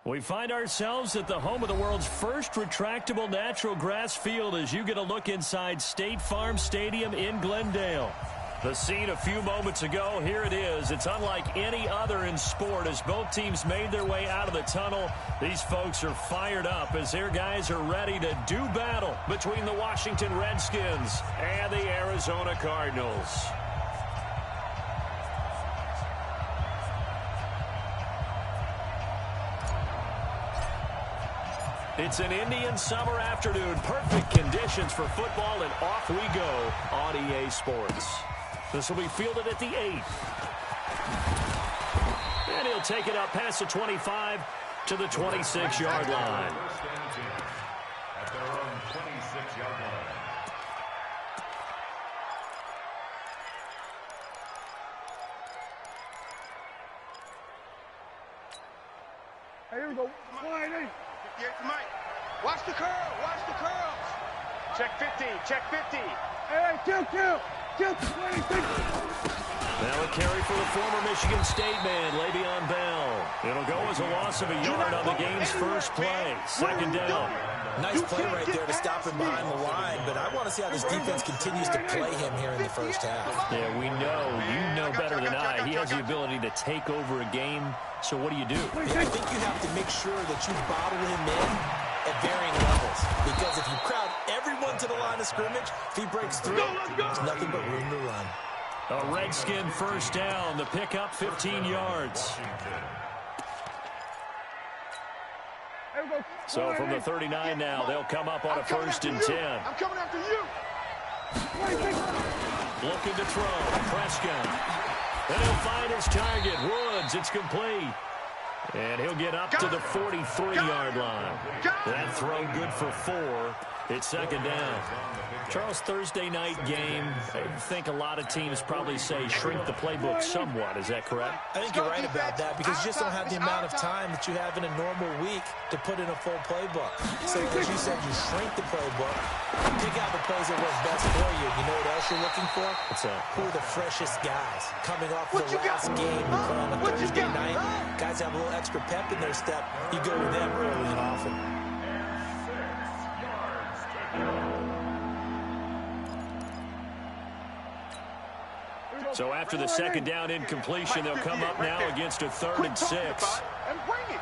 We find ourselves at the home of the world's first retractable natural grass field as you get a look inside State Farm Stadium in Glendale. The scene a few moments ago, here it is. It's unlike any other in sport as both teams made their way out of the tunnel. These folks are fired up as their guys are ready to do battle between the Washington Redskins and the Arizona Cardinals. It's an Indian summer afternoon. Perfect conditions for football, and off we go on EA Sports. This will be fielded at the 8. And he'll take it up past the 25 to the 26-yard line. At their own 26-yard line. Hey, here we go. Line 8. Yeah, Mike. Watch the curl. Watch the curls. Check 50. Check 50. Hey, kill. 26. Now a carry for the former Michigan State man, Le'Veon Bell. It'll go as a loss of a yard on the game's first play. Second down. Nice play right there to stop him behind the line, but I want to see how this defense continues to play him here in the first half. Yeah, we know. You know better than I. He has the ability to take over a game. So what do? Yeah, I think you have to make sure that you bottle him in at varying levels. Because if you crowd everyone to the line of scrimmage, if he breaks through, there's nothing but room to run. A Redskin first down. The pickup 15 yards. So from the 39 now, they'll come up on a 1st and 10. I'm coming after you. Looking to throw. Prescott. And he'll find his target. Woods. It's complete. And he'll get up to the 43-yard line. That throw good for 4. It's second down. Charles, Thursday night game, I think a lot of teams probably say shrink the playbook somewhat. Is that correct? I think you're right about that because you just don't have the amount of time that you have in a normal week to put in a full playbook. So as you said, you shrink the playbook, pick out the plays that work best for you. You know what else you're looking for? What's that? Who are the freshest guys coming off the last game you play on a Thursday night? Guys have a little extra pep in their step. You go with them early and often. So after the second down incompletion, they'll come up now against a 3rd and 6. And bring it.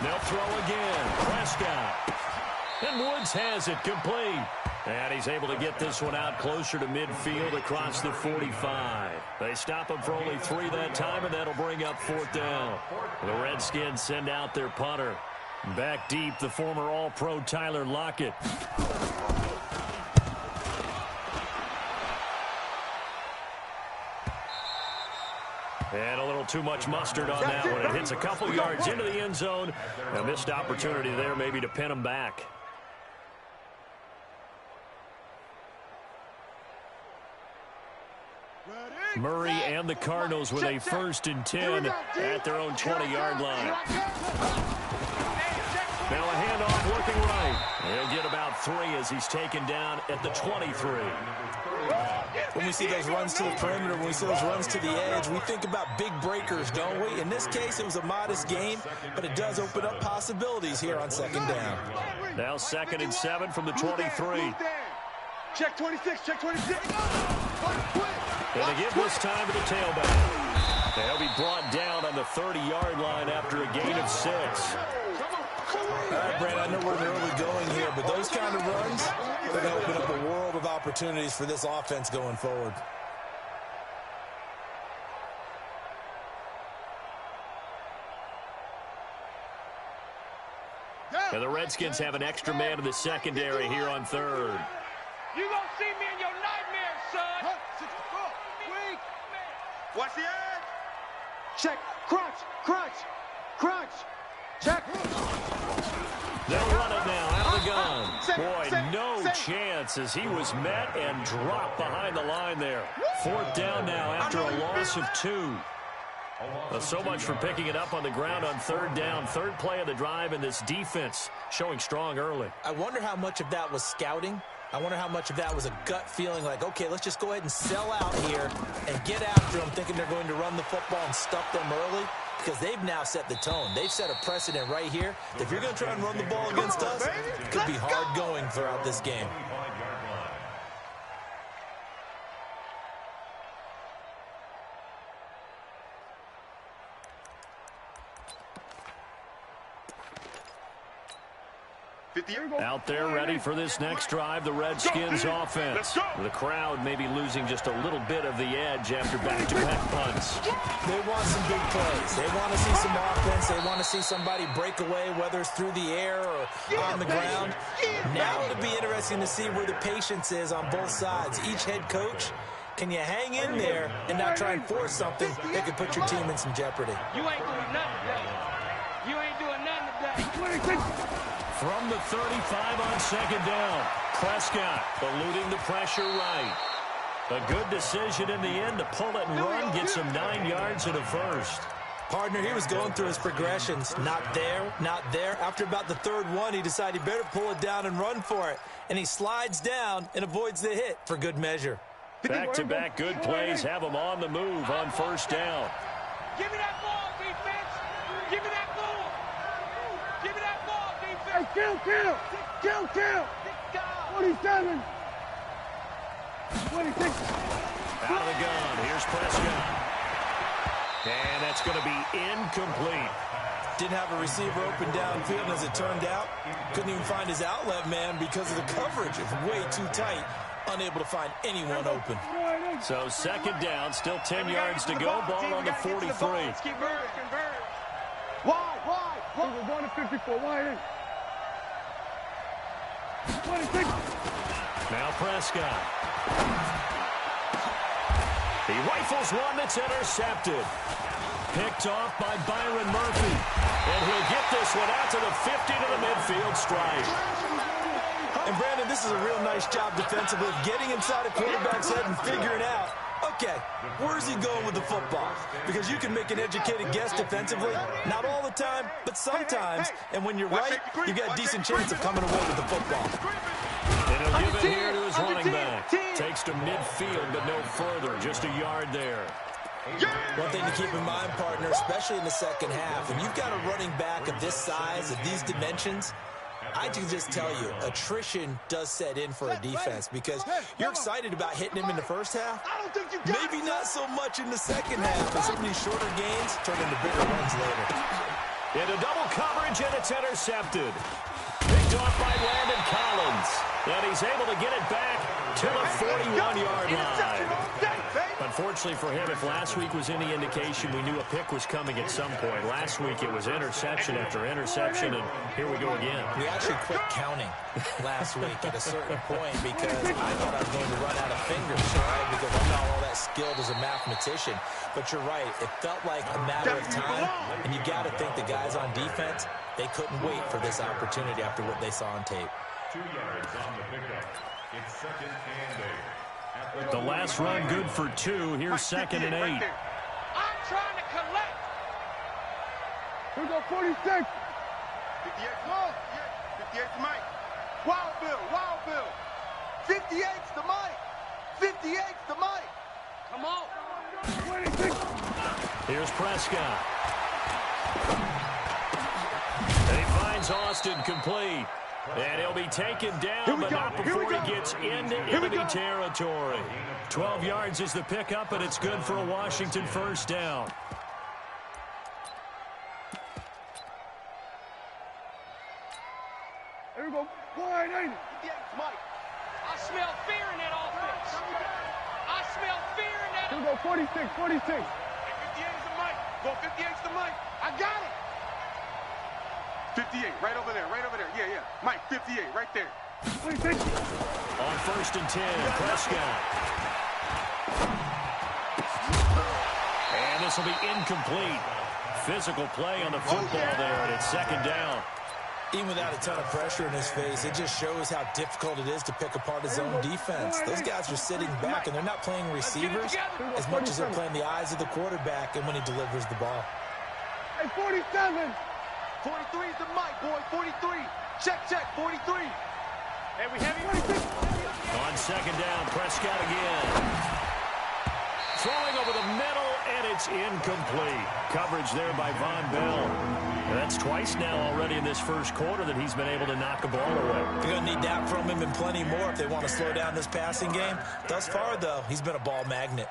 They'll throw again. Prescott. And Woods has it complete. And he's able to get this one out closer to midfield across the 45. They stop him for only 3 that time, and that'll bring up 4th down. The Redskins send out their punter. Back deep, the former All-Pro Tyler Lockett. And a little too much mustard on that one. It hits a couple yards into the end zone. A missed opportunity there maybe to pin him back. Murray and the Cardinals with a 1st and 10 at their own 20-yard line. Now a handoff looking right. He'll get about 3 as he's taken down at the 23. When we see those runs to the perimeter, when we see those runs to the edge, we think about big breakers, don't we? In this case, it was a modest gain, but it does open up possibilities here on second down. Now 2nd and 7 from the 23. Check 26, check 26. And they give this time to the tailback. They'll be brought down on the 30-yard line after a gain of 6. All right, Brad, I know we're in early going here, but those kind of runs, they're going to open up a world of opportunities for this offense going forward. And the Redskins have an extra man in the secondary here on 3rd. You gonna see me in your nightmares, son. Watch the edge. Check. Crunch. Check. They'll run it now out of the gun. Boy, no chance as he was met and dropped behind the line there. 4th down now after a loss of 2. So much for picking it up on the ground on 3rd down. 3rd play of the drive, and this defense showing strong early. I wonder how much of that was scouting. I wonder how much of that was a gut feeling like, okay, let's just go ahead and sell out here and get after them, thinking they're going to run the football and stuff them early. because they've now set the tone. They've set a precedent right here. If you're going to try and run the ball against us, it could be hard going throughout this game. Out there ready for this next drive, the Redskins offense. The crowd may be losing just a little bit of the edge after back-to-back punts. They want some big plays. They want to see some offense. They want to see somebody break away, whether it's through the air or on the ground. Now it'll be interesting to see where the patience is on both sides. Each head coach, can you hang in there and not try and force something that could put your team in some jeopardy? You ain't doing nothing today. You ain't doing nothing today. From the 35 on second down, Prescott eluding the pressure right. A good decision in the end to pull it and run, get some 9 yards and a first. Partner, he was going through his progressions. Not there, not there. After about the third one, he decided he better pull it down and run for it. And he slides down and avoids the hit for good measure. Back-to-back good plays have him on the move on first down. Give me that ball, defense. Give me that ball. Give me that ball, defense. Hey, kill. 27. 26. Out of the gun. Here's Prescott. And that's going to be incomplete. Didn't have a receiver open downfield, and as it turned out, couldn't even find his outlet man because of the coverage. It's way too tight. Unable to find anyone open. So second down, still 10 yards to go. Ball on the 43. Convert. Why? We're going to 54. Wide in. 26. Now Prescott. He rifles one that's intercepted. Picked off by Byron Murphy. And he'll get this one out to the 50 to the midfield stripe. And Brandon, this is a real nice job defensively of getting inside a quarterback's head and figuring out, okay, where's he going with the football? Because you can make an educated guess defensively, not all the time, but sometimes. And when you're right, you got a decent chance of coming away with the football. And he'll give it here to his running back. Takes to midfield, but no further, just a yard there. One thing to keep in mind, partner, especially in the second half, when you've got a running back of this size, of these dimensions, I can just tell you, attrition does set in for a defense because you're excited about hitting him in the first half. Maybe not so much in the second half, but some of these shorter gains turn into bigger runs later. Into double coverage, and it's intercepted. Picked off by Landon Collins. And he's able to get it back to the 41-yard line. Unfortunately for him, if last week was any indication, we knew a pick was coming at some point. Last week it was interception after interception, and here we go again. We actually quit counting last week at a certain point because I thought I was going to run out of fingers, right? Because I'm not all that skilled as a mathematician. But you're right. It felt like a matter of time, and you got to think the guys on defense, they couldn't wait for this opportunity after what they saw on tape. 2 yards on the pickup. It's second and 8. The last run good for 2. Here's second and 8. I'm trying to collect. Here we go, 46. 58, come on. 58's the mic. Wild Bill. 58's the mic. 58's the mic. Come on. 26. Here's Prescott. And he finds Austin complete. And he'll be taken down, but not before he gets into enemy territory. 12 yards is the pickup, and it's good for a Washington first down. Here we go, wide in. 58's Mike. I smell fear in that offense. I smell fear in that. Here we go, 46. 58's the mic. Go 58's the mic. I got it. 58, right over there. Yeah. Mike, 58, right there. 26. On first and 10, Prescott. And this will be incomplete. Physical play on the football there, and it's second down. Even without a ton of pressure in his face, it just shows how difficult it is to pick apart his own defense. Those guys are sitting back, and they're not playing receivers as much as they're playing the eyes of the quarterback and when he delivers the ball. Hey, 47. 43 is the mic, boy. 43. Check, 43. Hey, we have you. On second down, Prescott again. Throwing over the middle, And it's incomplete. Coverage there by Von Bell. And that's twice now already in this first quarter that he's been able to knock a ball away. They're going to need that from him and plenty more if they want to slow down this passing game. Thus far, though, he's been a ball magnet.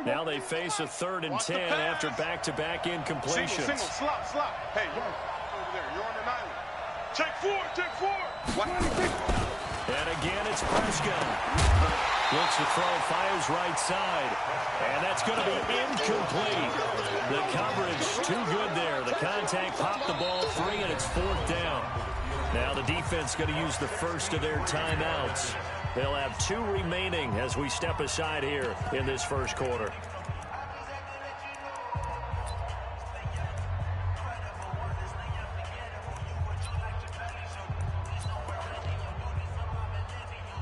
Now they face a 3rd and 10 after back-to-back incompletions. Single, slop. Hey, you over there. You're on an island. Check 4. What? And again, it's Prescott. Looks to throw, fires right side. And that's going to be incomplete. The coverage too good there. The contact popped the ball free, and it's 4th down. Now the defense going to use the first of their timeouts. They'll have 2 remaining as we step aside here in this first quarter.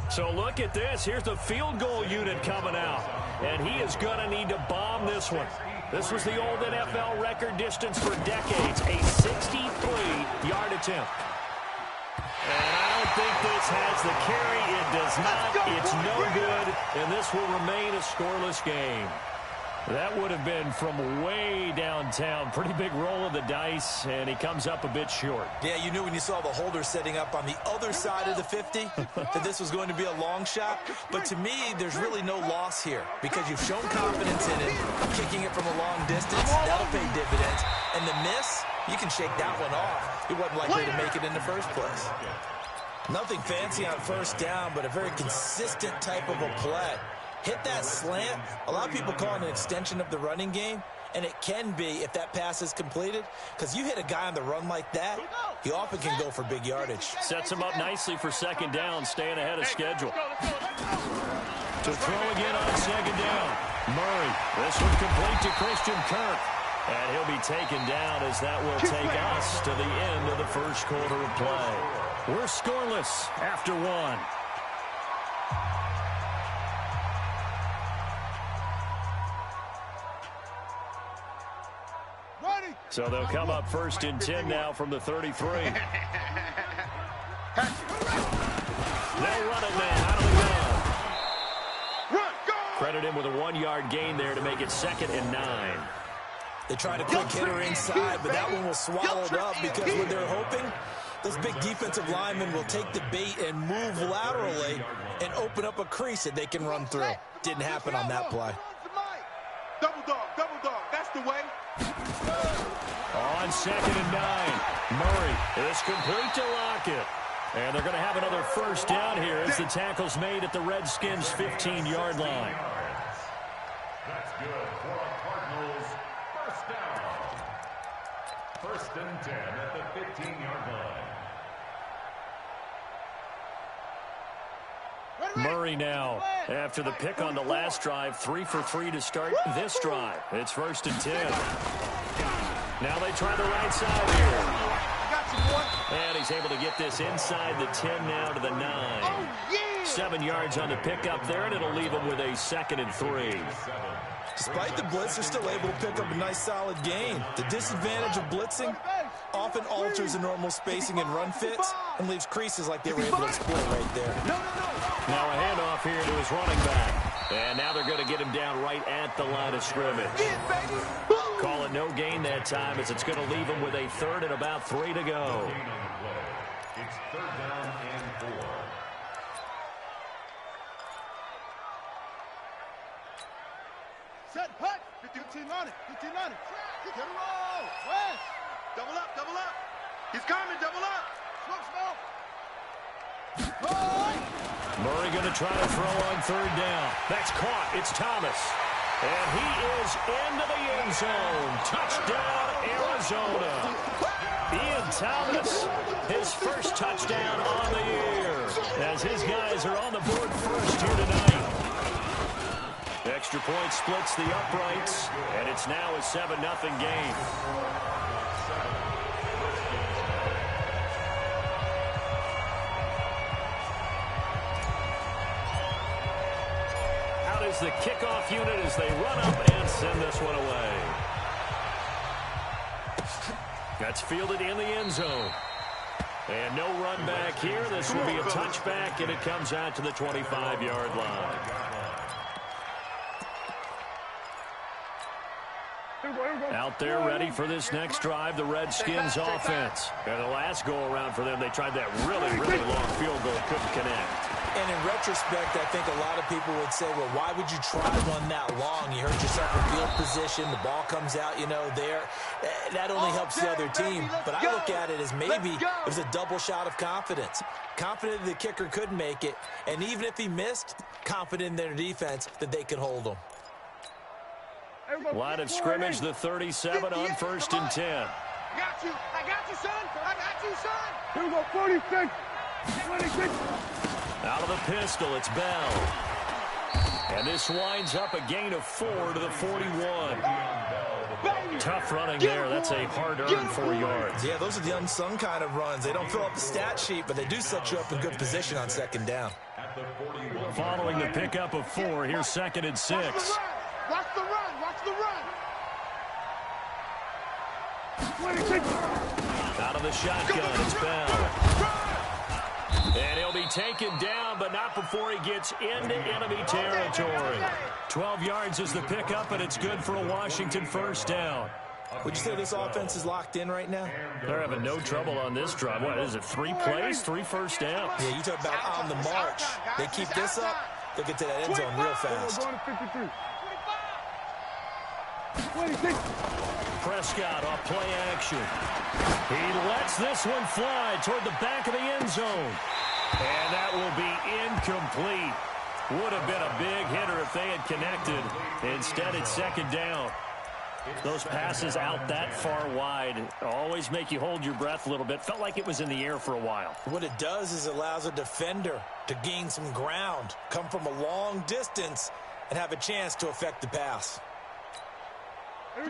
So look at this. Here's the field goal unit coming out. And he is going to need to bomb this one. This was the old NFL record distance for decades, a 63-yard attempt. And I don't think this has the carry. It does not. It's no good. And this will remain a scoreless game. That would have been from way downtown. Pretty big roll of the dice, and he comes up a bit short. Yeah, you knew when you saw the holder setting up on the other side of the 50 that this was going to be a long shot. But to me, there's really no loss here because you've shown confidence in it. Kicking it from a long distance, that'll pay dividends. And the miss, you can shake that one off. He wasn't likely to make it in the first place. Nothing fancy on first down, but a very consistent type of a play. Hit that slant. A lot of people call it an extension of the running game, and it can be if that pass is completed, because you hit a guy on the run like that, he often can go for big yardage. Sets him up nicely for 2nd down, staying ahead of schedule. To throw again on 2nd down. Murray, this one complete to Christian Kirk. And he'll be taken down as that will take us to the end of the first quarter of play. We're scoreless after 1. So they'll come up 1st and 10 now from the 33. They'll run it now out of the gun. Credit him with a 1-yard gain there to make it 2nd and 9. They tried a quick hitter inside, but that one was swallowed up because what they're hoping, those big defensive linemen will take the bait and move laterally and open up a crease that they can run through. Didn't happen on that play. Double dog. That's the way. On 2nd and 9, Murray is complete to Lockett. And they're going to have another first down here as the tackle's made at the Redskins' 15-yard line. That's good for a Cardinals first down. 1st and 10 at the 15-yard line. Murray now, after the pick on the last drive, 3 for 3 to start this drive. It's 1st and 10. Now they try the right side here. And he's able to get this inside the 10 now to the 9. 7 yards on the pickup there, and it'll leave him with a 2nd and 3. Despite the blitz, they're still able to pick up a nice solid gain. The disadvantage of blitzing often alters the normal spacing and run fits and leaves creases like they were able to exploit right there. Now a handoff here to his running back. And now they're going to get him down right at the line of scrimmage. Call it no gain that time as it's going to leave him with a 3rd and about 3 to go. It's 3rd down and 4. Set, hut. 15 on it. Get a roll. West. Double up. He's coming, double up. Murray going to try to throw on 3rd down. That's caught. It's Thomas. And he is into the end zone. Touchdown, Arizona. Ian Thomas, his first touchdown on the year, as his guys are on the board first here tonight. Extra point splits the uprights, and it's now a 7-0 game. Out is the kickoff unit as they run up and send this one away. That's fielded in the end zone. And no run back here. This will be a touchback, and it comes out to the 25-yard line. Out there ready for this next drive, the Redskins offense. And the last go-around for them, they tried that really, really long field goal, couldn't connect. And in retrospect, I think a lot of people would say, well, why would you try one that long? You hurt yourself in field position. The ball comes out, you know, there. That only helps the other team. But I look at it as maybe it was a double shot of confidence. Confident the kicker could make it. And even if he missed, confident in their defense that they could hold him. Line of scrimmage, the 37 on 1st and 10. I got you, son. I got you, son. Here we go, 46. 26. Out of the pistol, it's Bell. And this winds up a gain of 4 to the 41. Tough running there. That's a hard-earned 4 yards. Yeah, those are the unsung kind of runs. They don't fill up the stat sheet, but they do set you up in good position on 2nd down. Following the pickup of 4, here's 2nd and 6. Watch the run. Watch the run. 26. Out of the shotgun, it's Bell. And he'll be taken down, but not before he gets into enemy territory. 12 yards is the pickup, and it's good for a Washington 1st down. Would you say this offense is locked in right now? They're having no trouble on this drive. What is it, 3 plays, 3 first downs? Yeah, you talk about on the march. They keep this up, they'll get to that end zone real fast. 26. Prescott off play action. He lets this one fly toward the back of the end zone. And that will be incomplete. Would have been a big hitter if they had connected. Instead, it's 2nd down. Those passes out that far wide always make you hold your breath a little bit. Felt like it was in the air for a while. What it does is it allows a defender to gain some ground, come from a long distance, and have a chance to affect the pass.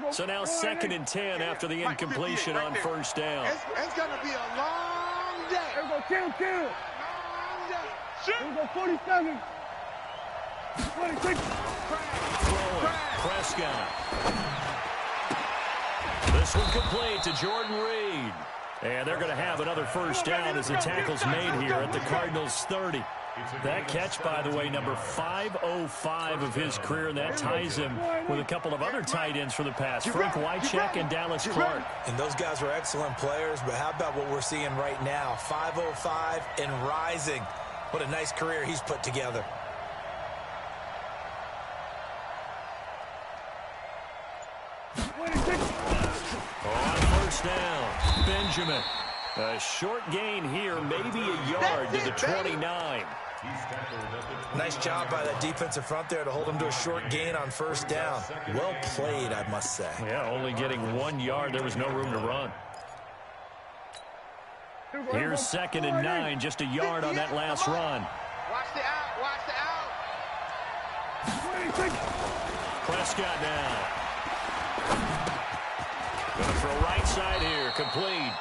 So now 2nd and 10 after the incompletion on 1st down. It's going to be a long day. Here we go, kill. Long day. Here we go, 47. 26. Throwing, Prescott. This one complete to Jordan Reed. And they're going to have another 1st down as the tackle's made here at the Cardinals' 30. That catch, by the way, number 505 of his career, and that ties him with a couple of other tight ends for the past, Frank Wycheck and Dallas Clark. And those guys are excellent players, but how about what we're seeing right now? 505 and rising. What a nice career he's put together. On 1st down, Benjamin. A short gain here, maybe a yard to the 29. Nice job by that defensive front there to hold him to a short gain on 1st down. Well played, I must say. Yeah, only getting 1 yard. There was no room to run. Here's 2nd and 9, just a yard on that last run. Watch the out. Watch the out. 26. Prescott now. Going for a right side here, complete.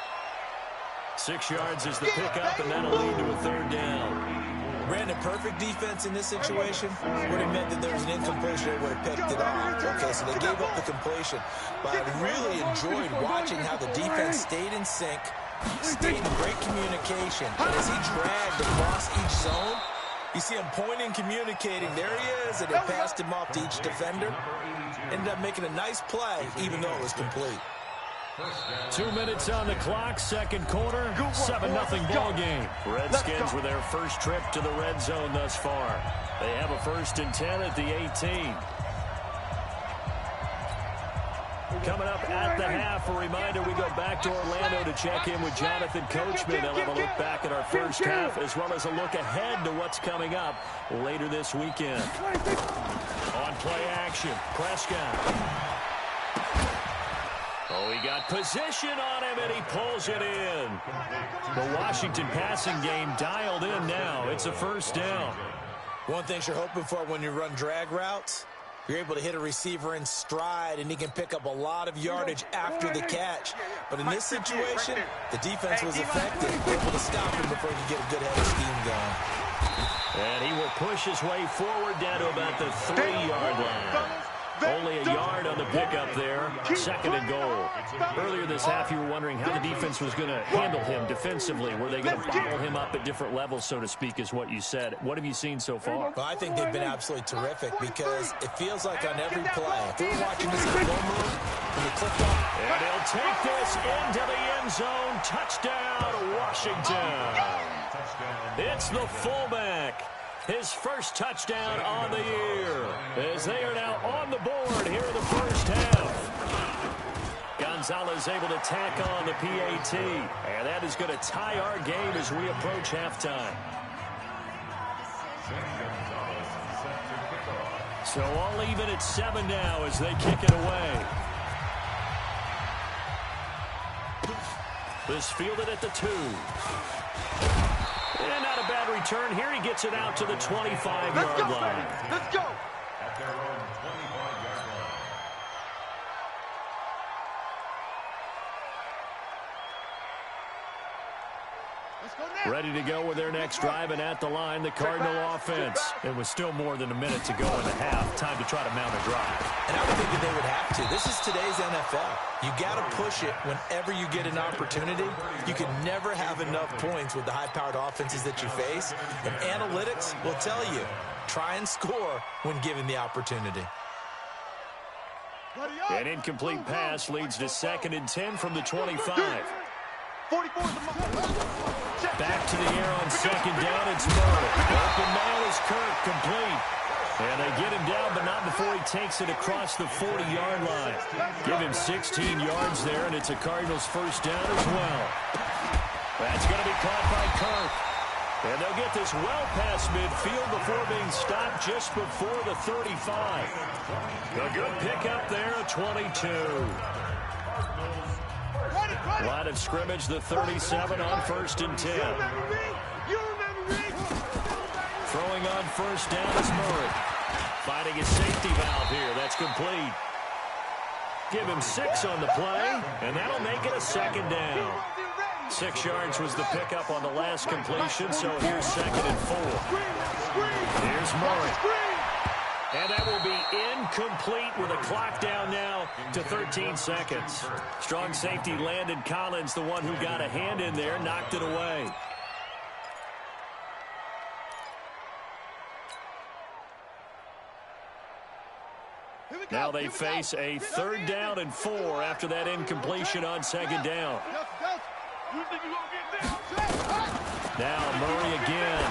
6 yards is the pickup, and that'll lead to a 3rd down. Brandon, perfect defense in this situation would have meant that there was an incompletion. They would have picked it off. Okay, so they gave up the completion. But I really enjoyed watching how the defense stayed in sync, stayed in great communication. And as he dragged across each zone, you see him pointing, communicating. There he is, and they passed him off to each defender. Ended up making a nice play, even though it was complete. 2 minutes on the clock, 2nd quarter, 7-0 ball game. Redskins with their first trip to the red zone thus far. They have a 1st and 10 at the 18. Coming up at the half, a reminder, we go back to Orlando to check in with Jonathan Coachman. They'll have a look back at our first half, as well as a look ahead to what's coming up later this weekend. On play action, Prescott. Oh, he got position on him, and he pulls it in. The Washington passing game dialed in now. It's a 1st down. One thing you're hoping for when you run drag routes, you're able to hit a receiver in stride, and he can pick up a lot of yardage after the catch. But in this situation, the defense was effective, able to stop him before he could get a good head of scheme going. And he will push his way forward down to about the 3-yard line. Only a yard yard on the pickup there. Second and goal. Earlier this half, you were wondering how the defense was going to handle him defensively. Were they going to bottle him up at different levels, so to speak, is what you said. What have you seen so far? Well, I think they've been absolutely terrific because it feels like on every play, if we're watching this in film room, when you click on, and he'll take this into the end zone. Touchdown, Washington. It's the fullback. His first touchdown on the year, as they are now on the board here in the first half. Gonzalez able to tack on the PAT, and that is going to tie our game as we approach halftime. So all even at 7 now as they kick it away. This fielded at the 2. And not a bad return. Here he gets it out to the 25-yard line. Let's go. At their own 25-yard line. Ready to go with their next drive, and at the line, the Cardinal offense. It was still more than a minute to go in the half. Time to try to mount a drive. and I would think that they would have to. This is today's NFL. You got to push it whenever you get an opportunity. You can never have enough points with the high-powered offenses that you face, and analytics will tell you, try and score when given the opportunity. An incomplete pass leads to 2nd and 10 from the 25. Back to the air on 2nd down. It's Murray. Open man is Kirk, complete. And they get him down, but not before he takes it across the 40-yard line. Give him 16 yards there, and it's a Cardinals first down as well. That's going to be caught by Kirk. And they'll get this well past midfield before being stopped just before the 35. A good pickup there, a 22. Line of scrimmage, the 37 on 1st and 10. Throwing on first down is Murray. Finding his safety valve here. That's complete. Give him 6 on the play, and that'll make it a 2nd down. 6 yards was the pickup on the last completion, so here's 2nd and 4. Here's Murray. And that will be incomplete with a clock down now to 13 seconds. Strong safety Landon Collins, the one who got a hand in there, knocked it away. Now they face a 3rd down and 4 after that incompletion on 2nd down. Now Murray again.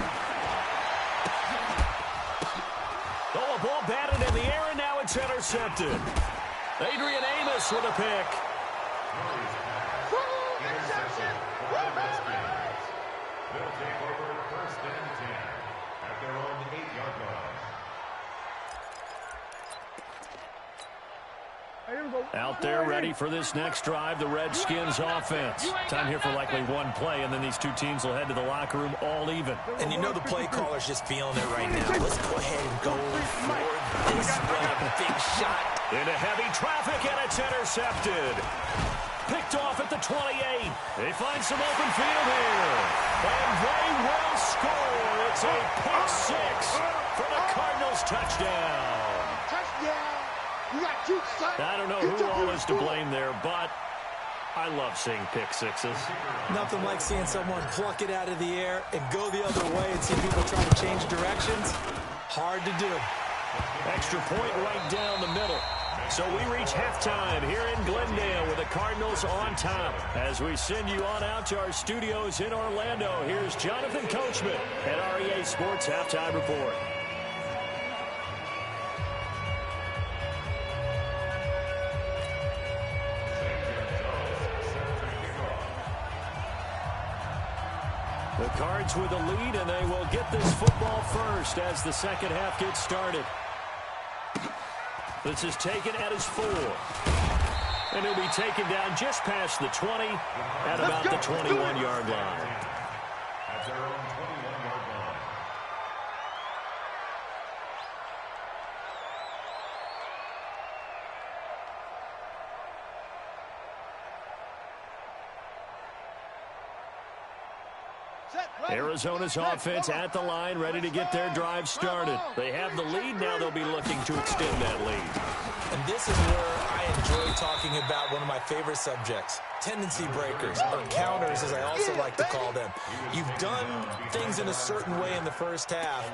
Oh, a ball batted in the air, and now it's intercepted. Adrian Amos with a pick. They'll take over 1st and 10 at their own 8-yard line. Out there ready for this next drive, the Redskins offense. Time here for likely one play, and then these two teams will head to the locker room all even. And you know the play caller's just feeling it right now. Let's go ahead and go for this one. A big shot. Into heavy traffic, and it's intercepted. Picked off at the 28. They find some open field here. And they will score. It's a pick 6 for the Cardinals touchdown. I don't know who all is to blame there, but I love seeing pick 6s. Nothing like seeing someone pluck it out of the air and go the other way and see people try to change directions. Hard to do. Extra point right down the middle. So we reach halftime here in Glendale with the Cardinals on top. As we send you on out to our studios in Orlando, here's Jonathan Coachman at REA Sports Halftime Report. The Cards with the lead, and they will get this football first as the second half gets started. This is taken at his 4. And he'll be taken down just past the 20 at about the 21-yard line. At their own 21-yard line. Arizona's offense at the line, ready to get their drive started. They have the lead. Now they'll be looking to extend that lead. And this is where I enjoy talking about one of my favorite subjects, tendency breakers, or counters as I also like to call them. You've done things in a certain way in the first half,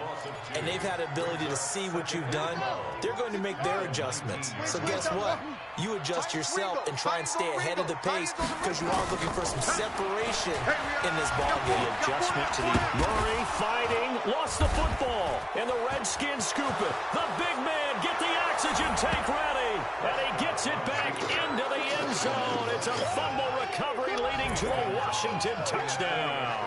and they've had ability to see what you've done. They're going to make their adjustments. So guess what? You adjust yourself and try and stay ahead of the pace because you are looking for some separation in this ball game. Adjustment to the Murray fighting, lost the football, and the Redskins scoop it. The big man, get the oxygen tank ready, and he gets it back into the end zone. It's a fumble recovery leading to a Washington touchdown.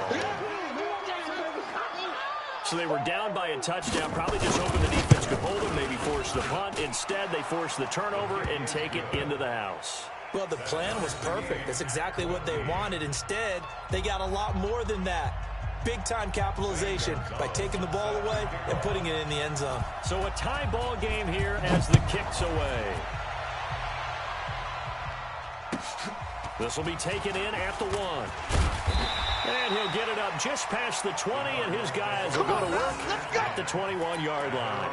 So they were down by a touchdown, probably just hoping the defense could hold them, maybe force the punt. Instead, they force the turnover and take it into the house. Well, the plan was perfect. That's exactly what they wanted. Instead, they got a lot more than that. Big-time capitalization by taking the ball away and putting it in the end zone. So a tie ball game here as the kick's away. This will be taken in at the 1. And he'll get it up just past the 20, and his guys will go to work at the 21-yard line.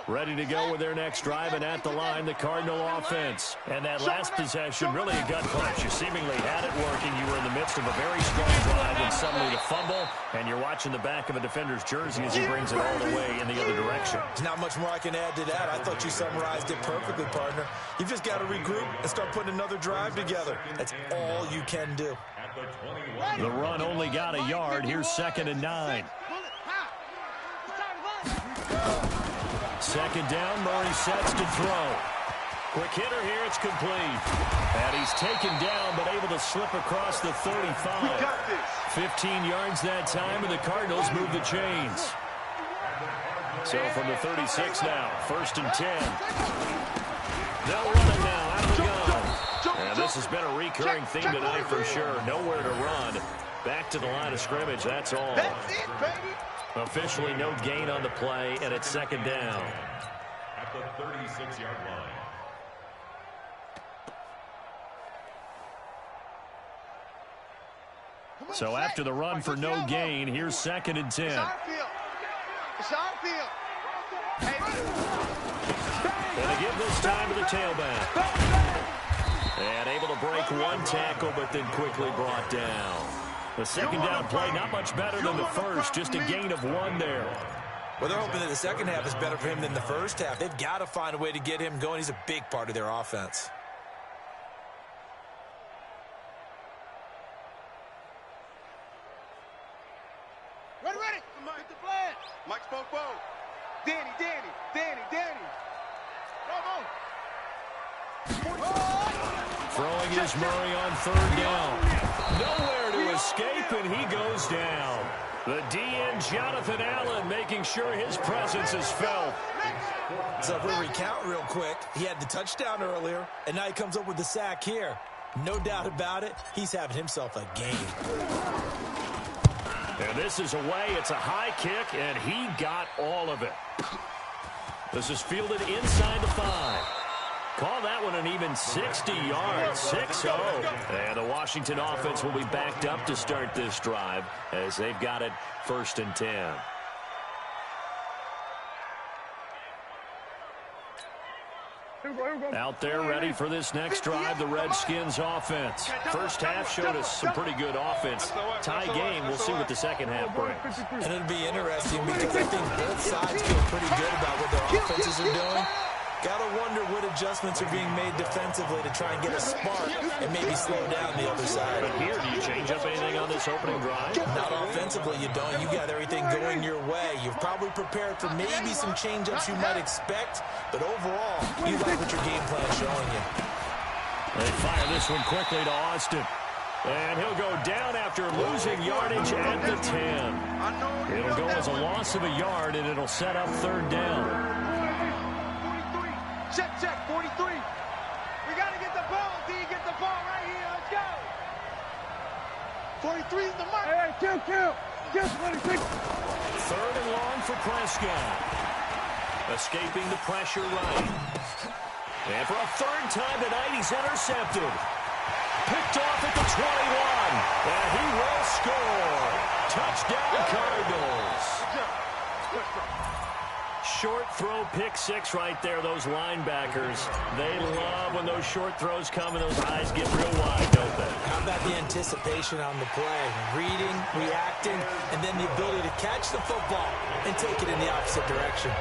Ready to go with their next drive, and at the line, the Cardinal offense. And that last possession, really a gut punch. You seemingly had it working. You were in the midst of a very strong drive, and suddenly the fumble, and you're watching the back of a defender's jersey as he brings it all the way in the other direction. There's not much more I can add to that. I thought you summarized it perfectly, partner. You've just got to regroup and start putting another drive together. That's all you can do. The run only got a yard. Here's 2nd and 9. Second down, Murray sets to throw. Quick hitter here, it's complete. And he's taken down, but able to slip across the 35. 15 yards that time, and the Cardinals move the chains. So from the 36 now, 1st and 10. They'll run it now, out of the gun. And this has been a recurring theme tonight for sure. Nowhere to run. Back to the line of scrimmage, that's all. That's it, baby. Officially no gain on the play, and it's 2nd down. At the 36-yard line. So after the run for no gain, here's 2nd and 10. It's our field. It's our field. And they give this time to the tailback. And able to break one tackle, but then quickly brought down. The second down play, not much better than the first, just a gain of 1 there. Well, they're hoping that the second half is better for him than the first half. They've got to find a way to get him going. He's a big part of their offense. Ready. Get the flag. Mike Spoke. Danny. Throwing is Murray on 3rd down. Nowhere to escape, and he goes down. The DN, Jonathan Allen, making sure his presence is felt. So if we recount real quick, he had the touchdown earlier, and now he comes up with the sack here. No doubt about it, he's having himself a game. And this is away. It's a high kick, and he got all of it. This is fielded inside the 5. Call that one an even 60 yards, 6-0. And the Washington offense will be backed up to start this drive as they've got it 1st and 10. Out there ready for this next drive, the Redskins offense. First half showed us some pretty good offense. Tie game, we'll see what the second half brings. And it'll be interesting because I think both sides feel pretty good about what their offenses are doing. Gotta wonder what adjustments are being made defensively to try and get a spark and maybe slow down the other side. But here, do you change up anything on this opening drive? Not offensively, you don't. You got everything going your way. You've probably prepared for maybe some change-ups you might expect, but overall, you like what your game plan is showing you. They fire this one quickly to Austin. And he'll go down after losing yardage at the 10. It'll go as a loss of a yard, and it'll set up 3rd down. Check, 43. We got to get the ball, D. Get the ball right here. Let's go. 43 is the mark. Hey, kill. Kill 26. 3rd and long for Prescott. Escaping the pressure right. And for a third time tonight, he's intercepted. Picked off at the 21. And he will score. Touchdown, Cardinals. Short throw, pick six right there, those linebackers. They love when those short throws come and those eyes get real wide, don't they? How about the anticipation on the play? Reading, reacting, and then the ability to catch the football and take it in the opposite direction.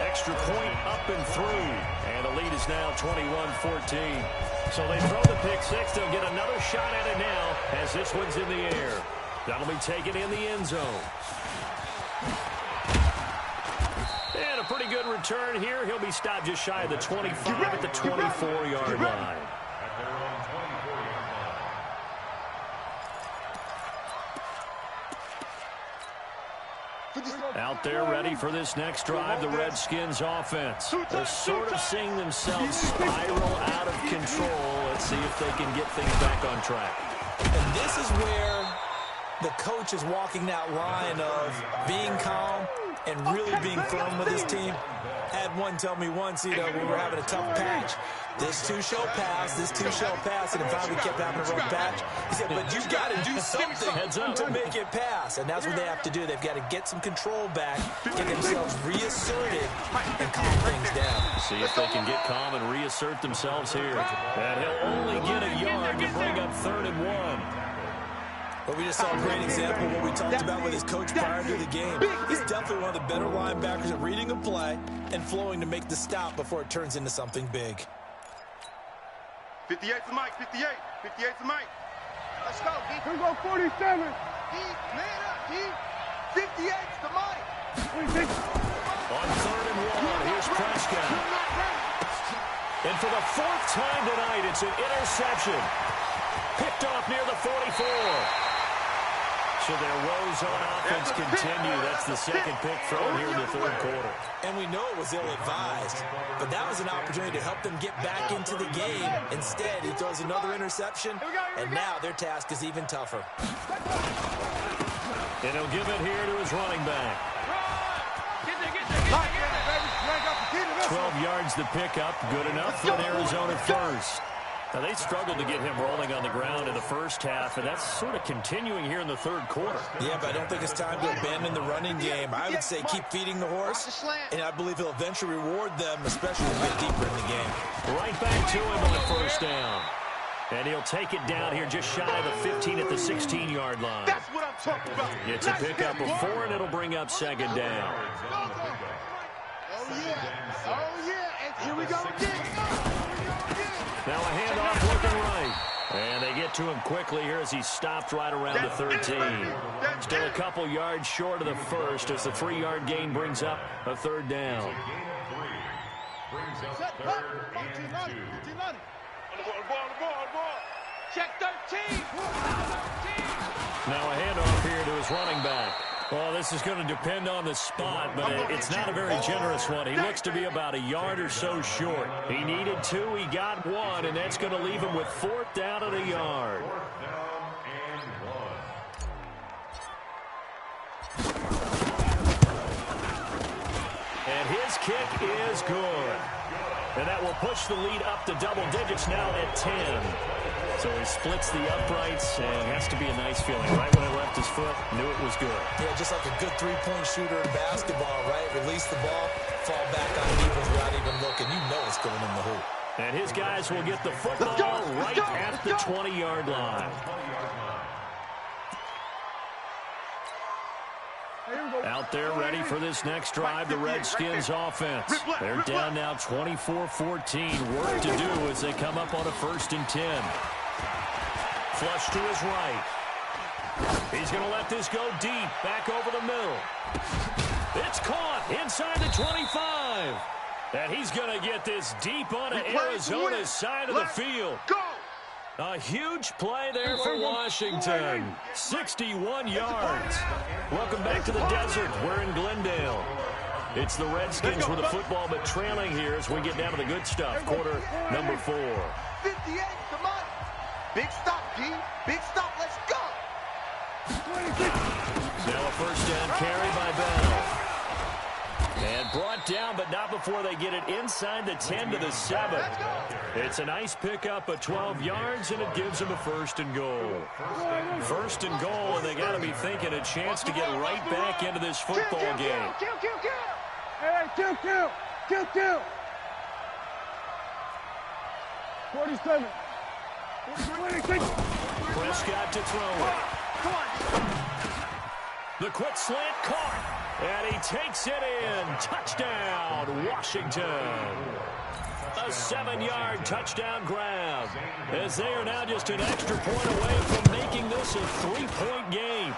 Extra point up and through. And the lead is now 21-14. So they throw the pick six. They'll get another shot at it now as this one's in the air. That'll be taken in the end zone. And a pretty good return here. He'll be stopped just shy of the 25 at the 24-yard line. Out there ready for this next drive, the Redskins offense. They're sort of seeing themselves spiral out of control. Let's see if they can get things back on track. And this is where the coach is walking that line of being calm and really being firm with his team. Had one tell me once, we were having a tough patch. This too shall pass, this too shall pass, and finally we kept having a rough patch. He said, but you've got to do something to make it pass, and that's what they have to do. They've got to get some control back, get themselves reasserted, and calm things down. See if they can get calm and reassert themselves here. And he'll only get a yard to bring up 3rd and 1. But we just saw a great example of what we talked about with his coach prior to the game. He's definitely one of the better linebackers at reading a play and flowing to make the stop before it turns into something big. 58 to Mike, 58. 58 to Mike. Let's go, Keith. Here we go, 47. Keith, man up, Keith. 58 to Mike. 26. On 3rd and 1, here's Prescott. And for the 4th time tonight, it's an interception. Picked off near the 44. So their woes on offense continue. That's the second pick thrown here in the 3rd quarter. And we know it was ill-advised, but that was an opportunity to help them get back into the game. Instead, he throws another interception, and now their task is even tougher. And he'll give it here to his running back. 12 yards to pick up. Good enough for an Arizona first. Now, they struggled to get him rolling on the ground in the first half, and that's sort of continuing here in the 3rd quarter. Yeah, but I don't think it's time to abandon the running game. I would say keep feeding the horse, and I believe he'll eventually reward them, especially a bit deeper in the game. Right back to him on 1st down. And he'll take it down here just shy of the 15 at the 16-yard line. That's what I'm talking about. It's a pickup of 4, and it'll bring up 2nd down. Oh, yeah. Oh, yeah. And here we go again. Now a handoff looking right. And they get to him quickly here as he's stopped right around the 13. Still a couple yards short of the first as the 3-yard gain brings up a 3rd down. Check 13. Now a handoff here to his running back. Well, this is going to depend on the spot, but it's not a very generous one. He looks to be about a yard or so short. He needed 2, he got 1, and that's going to leave him with 4th down at a yard. And his kick is good. And that will push the lead up to double digits now at 10. So he splits the uprights, and it has to be a nice feeling. Right when it left his foot, knew it was good. Yeah, just like a good three-point shooter in basketball, right? Release the ball, fall back on defense without even looking. You know it's going in the hoop. And his guys will get the football right at the 20-yard line. Out there ready for this next drive, the Redskins offense. They're down now 24-14. Work to do as they come up on a 1st and 10. Flush to his right. He's going to let this go deep, back over the middle. It's caught inside the 25. And he's going to get this deep onto Arizona's side of the field. A huge play there for Washington. 61 yards. Welcome back to the desert. We're in Glendale. It's the Redskins with the football, but trailing here as we get down to the good stuff. Quarter number 4. 58 to Mike. Big stop, G. Big stop. Let's go. Now a 1st down carry by Bell. And brought down, but not before they get it inside the 10 to the 7. It's a nice pickup of 12 yards, and it gives them a 1st and goal. 1st and goal, and they got to be thinking a chance to get right back into this football game. Hey, kill. 47. Prescott to throw it. The quick slant caught, and he takes it in. Touchdown, Washington. A 7-yard touchdown grab, as they are now just an extra point away from making this a 3-point game.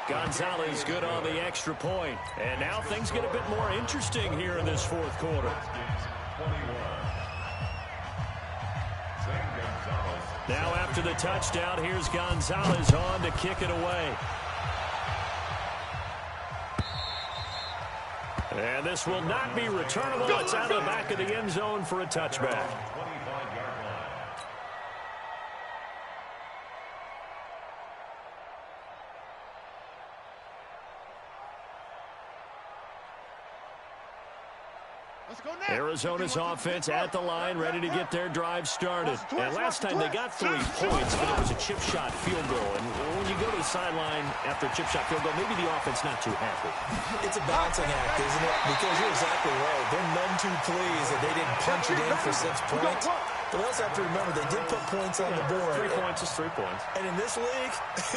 Gonzalez good on the extra point, and now things get a bit more interesting here in this 4th quarter. Now after the touchdown, here's Gonzalez on to kick it away. And this will not be returnable. It's out of the back of the end zone for a touchback. Arizona's offense at the line, ready to get their drive started. And last time they got 3 points, but it was a chip shot field goal. And when you go to the sideline after a chip shot field goal, maybe the offense not too happy. It's a balancing act, isn't it? Because you're exactly right. They're none too pleased that they didn't punch it in for 6 points. But we also have to remember they did put points on the board. 3 points is 3 points. And in this league,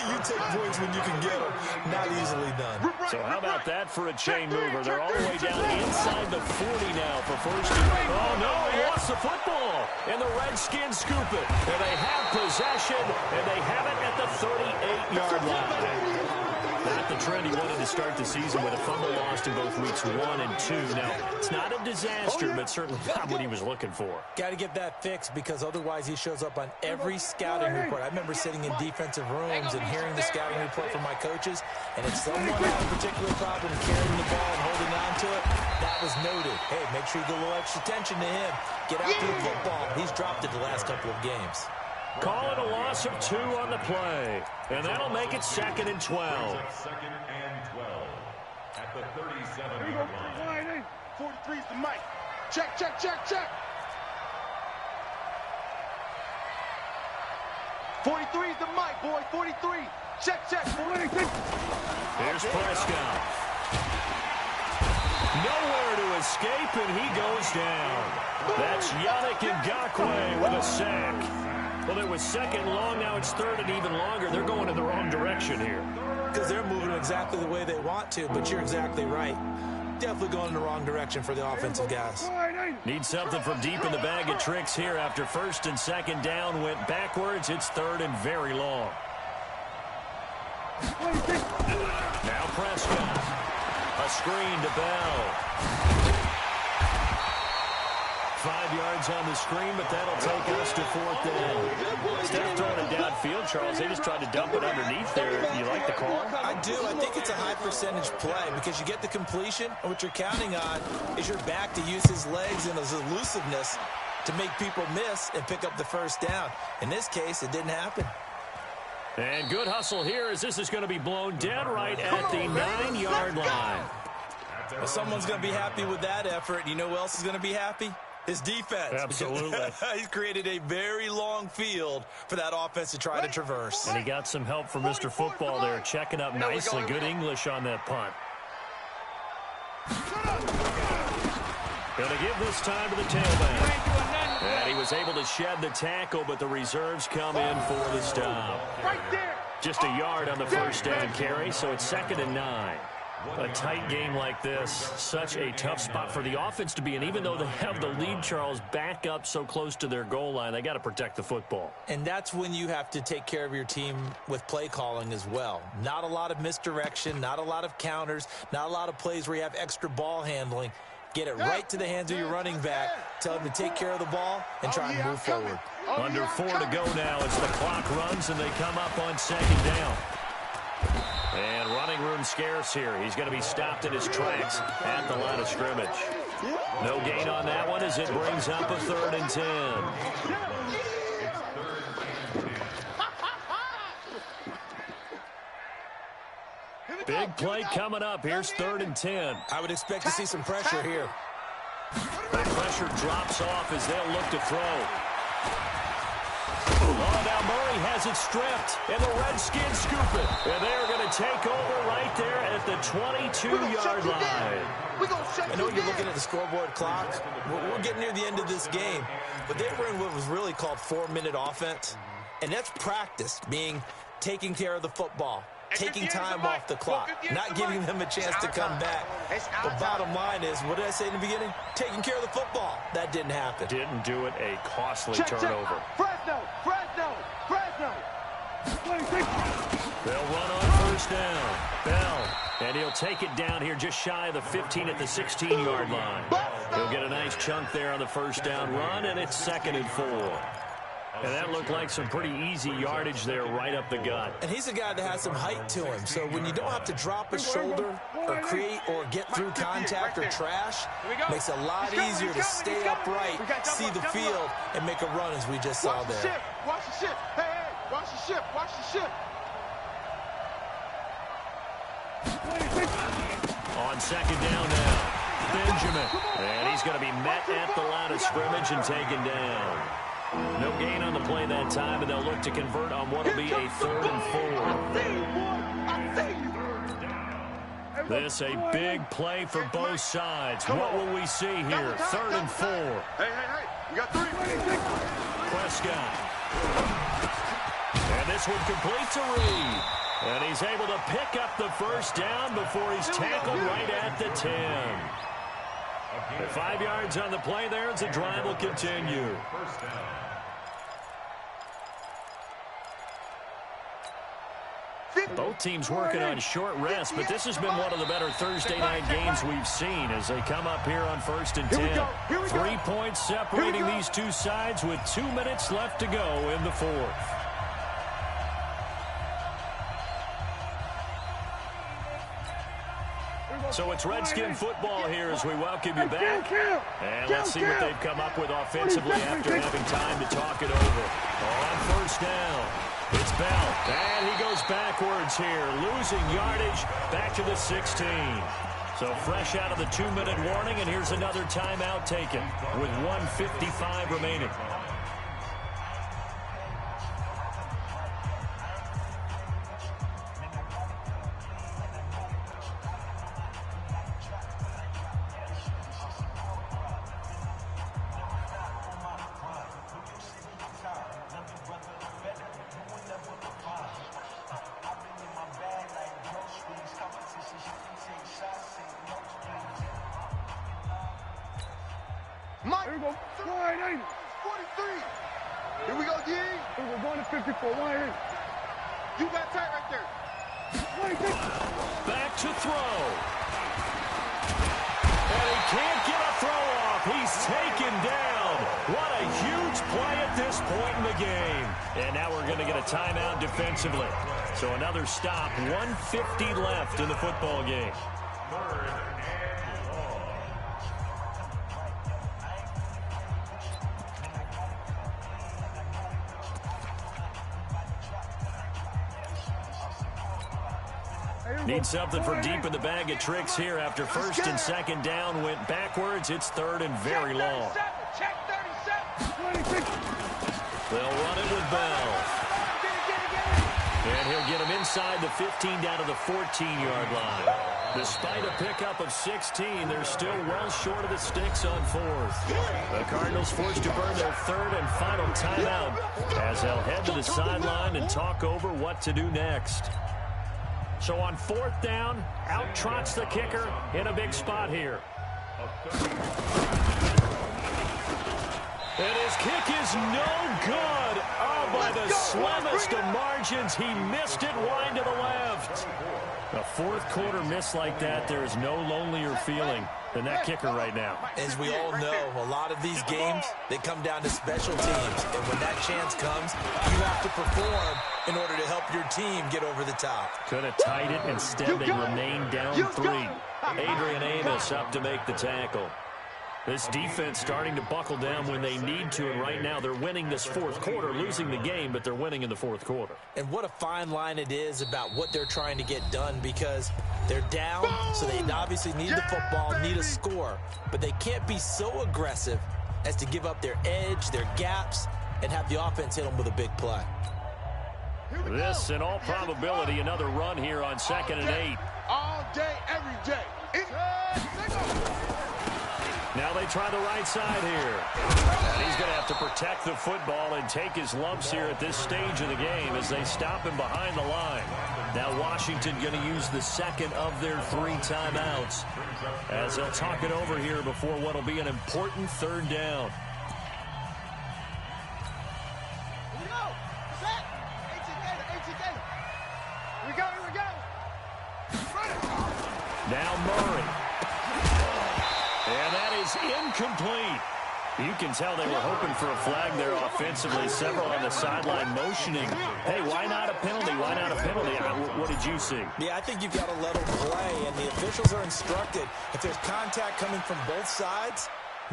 you take points when you can get them. Not easily done. So how about that for a chain mover? They're all the way down inside the 40 now for 1st and goal. Oh, no, he lost the football. And the Redskins scoop it. And they have possession, and they have it at the 38-yard line. Not the trend he wanted to start the season with a fumble lost in both weeks 1 and 2. Now, it's not a disaster, but certainly not what he was looking for. Got to get that fixed because otherwise he shows up on every scouting report. I remember sitting in defensive rooms and hearing the scouting report from my coaches, and if someone had a particular problem carrying the ball and holding on to it, that was noted. Hey, make sure you give a little extra attention to him. Get after the football. He's dropped it the last couple of games. Call it a loss of 2 on the play. And that'll make it 2nd and 12. 2nd and 12 at the 37-yard line. 43's the mic. Check. 43's the mic, boy. 43. Check. Here's Prescott. Nowhere to escape, and he goes down. That's Yannick Ngakoue with a sack. Well, it was 2nd long, now it's 3rd and even longer. They're going in the wrong direction here. Because they're moving exactly the way they want to, but you're exactly right. Definitely going in the wrong direction for the offensive guys. Need something from deep in the bag of tricks here. After 1st and 2nd down went backwards, it's 3rd and very long. Now Prescott. A screen to Bell. 5 yards on the screen, but that'll take us to 4th down. Instead of throwing it downfield, Charles, they just tried to dump it underneath there. You like the call? I do. I think it's a high percentage play because you get the completion, and what you're counting on is your back to use his legs and his elusiveness to make people miss and pick up the 1st down. In this case, it didn't happen. And good hustle here as this is going to be blown dead right at the 9-yard line. Well, someone's going to be happy with that effort. You know who else is going to be happy? His defense. Absolutely. He's created a very long field for that offense to try to traverse. And he got some help from Mr. Football there, checking up nicely. Good English on that punt. Going to give this time to the tailback. And he was able to shed the tackle, but the reserves come in for the stop. Just a yard on the 1st down carry, so it's 2nd and 9. A tight game like this, such a tough spot for the offense to be in. Even though they have the lead, Charles, back up so close to their goal line, they got to protect the football. And that's when you have to take care of your team with play calling as well. Not a lot of misdirection, not a lot of counters, not a lot of plays where you have extra ball handling. Get it right to the hands of your running back. Tell him to take care of the ball and try and move forward. Under 4 to go now as the clock runs and they come up on 2nd down. And running room scarce here. He's going to be stopped in his tracks at the line of scrimmage. No gain on that one as it brings up a 3rd and 10. Big play coming up. Here's 3rd and 10. I would expect to see some pressure here. The pressure drops off as they'll look to throw. Oh, now Murray has it stripped, and the Redskins scoop it. And they're going to take over right there at the 22-yard line. I know you're looking at the scoreboard clock. We're getting near the end of this game, but they were in what was really called 4-minute offense, and that's practice, meaning taking care of the football, taking time off the clock, not giving them a chance to come back. The bottom line is, what did I say in the beginning? Taking care of the football. That didn't happen. Didn't do it. A costly turnover. Fresno. They'll run on 1st down. Bell. And he'll take it down here just shy of the 15 at the 16-yard line. He'll get a nice chunk there on the 1st down run, and it's 2nd and 4. And that looked like some pretty easy yardage there right up the gut. And he's a guy that has some height to him. So when you don't have to drop a shoulder or create or get through contact or trash, makes it a lot easier to stay upright, see the field, and make a run as we just saw there. Watch the ship. Hey, watch the ship. Watch the ship. On 2nd down now, Benjamin. And he's going to be met at the line of scrimmage and taken down. No gain on the play that time, and they'll look to convert on what will be a 3rd and 4. This a big play for both sides. What will we see here? 3rd and 4. Hey, we got 3. Prescott. And this one complete to Reed. And he's able to pick up the 1st down before he's tackled right at the 10. 5 yards on the play there as the drive will continue. Both teams working on short rest, but this has been one of the better Thursday night games we've seen as they come up here on 1st and 10. 3 points separating these two sides with 2 minutes left to go in the 4th. So it's Redskin football here as we welcome you back. And let's see what they've come up with offensively after having time to talk it over. On 1st down, it's Bell. And he goes backwards here, losing yardage back to the 16. So fresh out of the 2-minute warning, and here's another timeout taken with 1:55 remaining. Mike, here we go. 180. 43. Here we go, D. Here we go. Going to 54. 180. You got tight right there. 180. Back to throw. And he can't get a throw off. He's taken down. What a huge play at this point in the game. And now we're going to get a timeout defensively. So another stop. 1:50 left in the football game. Need something for deep in the bag of tricks here after 1st and 2nd down went backwards. It's 3rd and very long. Check 37. They'll run it with Bell. And he'll get him inside the 15 down to the 14-yard line. Despite a pickup of 16, they're still well short of the sticks on 4th. The Cardinals forced to burn their 3rd and final timeout as they'll head to the sideline and talk over what to do next. So on 4th down, out trots the kicker in a big spot here. And his kick is no good. Oh, by the slimmest of margins, he missed it wide to the left. A 4th quarter miss like that, there is no lonelier feeling than that kicker right now. As we all know, a lot of these games, they come down to special teams. And when that chance comes, you have to perform in order to help your team get over the top. Could have tied it. Instead, they remain down 3. Adrian Amos up to make the tackle. This defense starting to buckle down when they need to, and right now they're winning this fourth quarter, losing the game, but they're winning in the fourth quarter. And what a fine line it is about what they're trying to get done, because they're down, so they obviously need the football, need a score, but they can't be so aggressive as to give up their edge, their gaps, and have the offense hit them with a big play. This, in all probability, another run here on 2nd and 8. All day, every day. Now they try the right side here. And he's going to have to protect the football and take his lumps here at this stage of the game as they stop him behind the line. Now Washington going to use the second of their 3 timeouts as they'll talk it over here before what will be an important 3rd down. Now Murray. And that is incomplete. You can tell they were hoping for a flag there offensively. Several on the sideline motioning. Hey, why not a penalty? Why not a penalty? What did you see? Yeah, I think you've got to let them play, and the officials are instructed. If there's contact coming from both sides,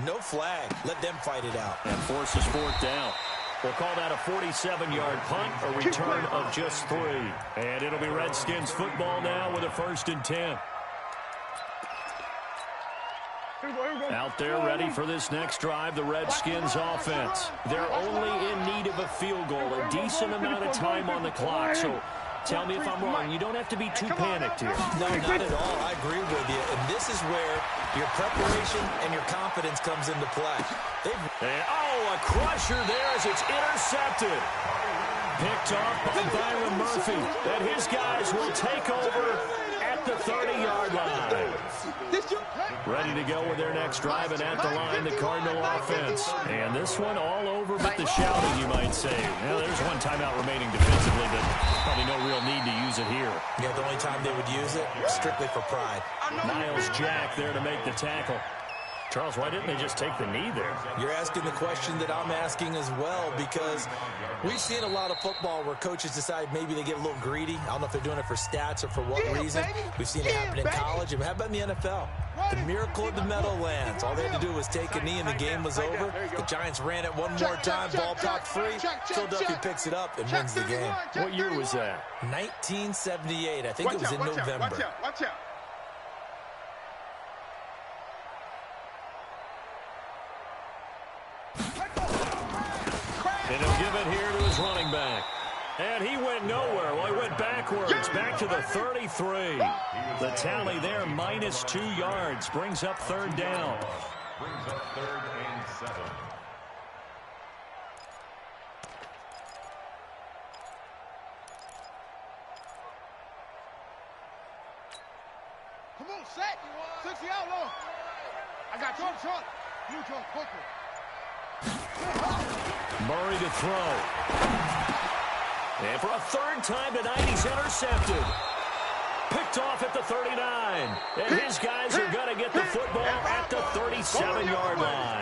no flag. Let them fight it out. And forces 4th down. We'll call that a 47-yard punt, a return of just 3. And it'll be Redskins football now with a 1st and 10. Out there ready for this next drive, the Redskins offense. They're only in need of a field goal, a decent amount of time on the clock. So tell me if I'm wrong. You don't have to be too panicked here. No, not at all. I agree with you. And this is where your preparation and your confidence comes into play. A crusher there as it's intercepted. Picked off by Byron Murphy. And his guys will take over at the 30-yard line. Ready to go with their next drive, and at the line, the Cardinal offense. And this one all over but the shouting, you might say. Well, there's one timeout remaining defensively, but probably no real need to use it here. Yeah, the only time they would use it, strictly for pride. Niles Jack there to make the tackle. Charles, why didn't they just take the knee there? You're asking the question that I'm asking as well, because we've seen a lot of football where coaches decide maybe they get a little greedy. I don't know if they're doing it for stats or for what reason. We've seen it happen in college. And how about in the NFL? The miracle of the Meadowlands. All they had to do was take a knee and the game was over. The Giants ran it one more time, ball popped free. Philadelphia picks it up and wins the game. What year was that? 1978. I think it was in November. Watch out. And he'll give it here to his running back. And he went nowhere. Well, he went backwards, back to the 33. The tally there, -2 yards, brings up 3rd down. Brings up 3rd and 7. Come on, set. 60 out low. I got you. Trump. You Trump, quicker. Murray to throw. And for a 3rd time tonight, he's intercepted. Picked off at the 39. And his guys are going to get the football at the 37-yard line.